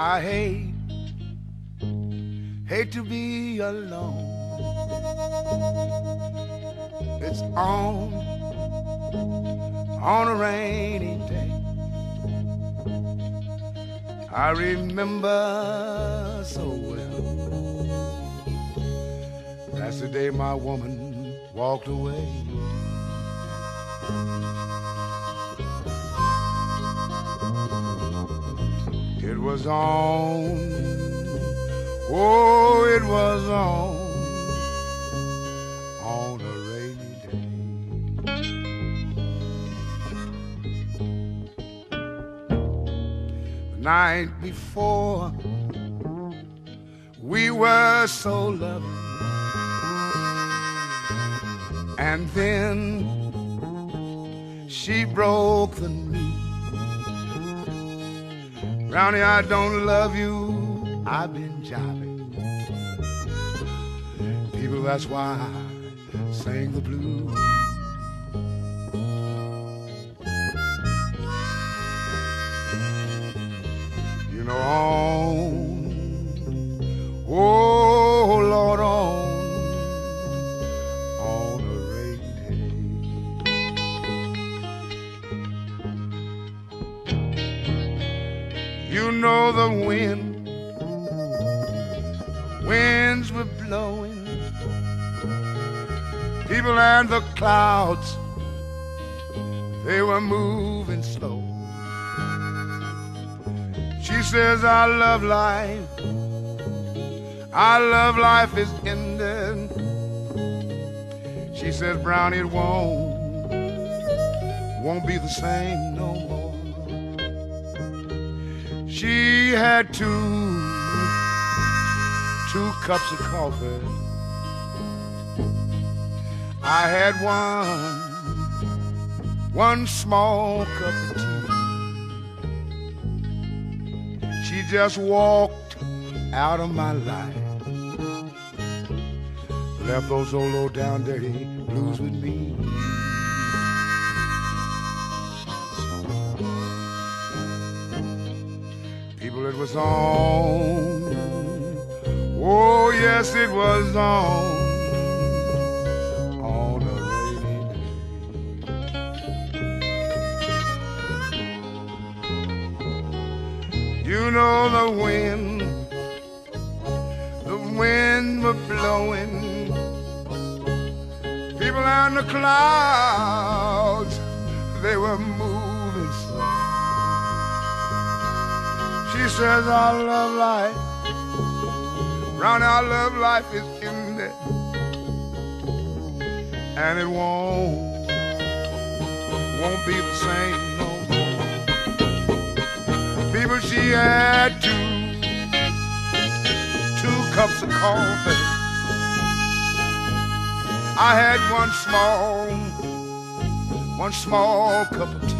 I hate to be alone. It's on a rainy day. I remember so well. That's the day my woman walked away. It was it was on a rainy day. The night before, we were so loving, and then she broke the news. Brownie, I don't love you, I've been jiving. People, that's why I sing the blues. You know, oh Lord, on a rainy day. You know the winds were blowing, people and the clouds, they were moving slow. She says, I love life is ending. She says, Brownie, it won't be the same no more. She had two cups of coffee. I had one small cup of tea. She just walked out of my life, left those old low down dirty blues with me. People, it was on, oh yes, it was on a rainy day. You know the wind were blowing, people and the clouds, they were moving slow. She says, I love life, Brownie, I love life is ended, and it won't be the same no more. People, she had two cups of coffee. I had one small cup of tea.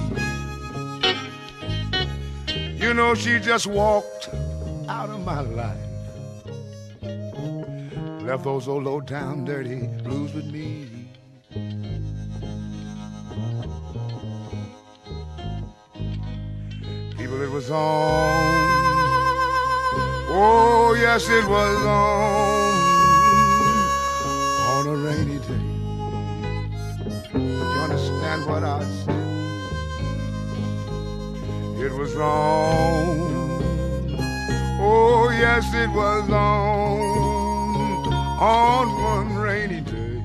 You know, she just walked out of my life, left those old low down dirty blues with me. People, it was on, oh yes, it was on a rainy day. You understand what I said? It was on, oh yes, it was on one rainy day.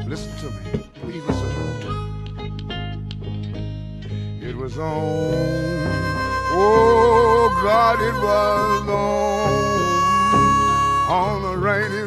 Listen to me, please listen to me. It was on, oh God, it was on a rainy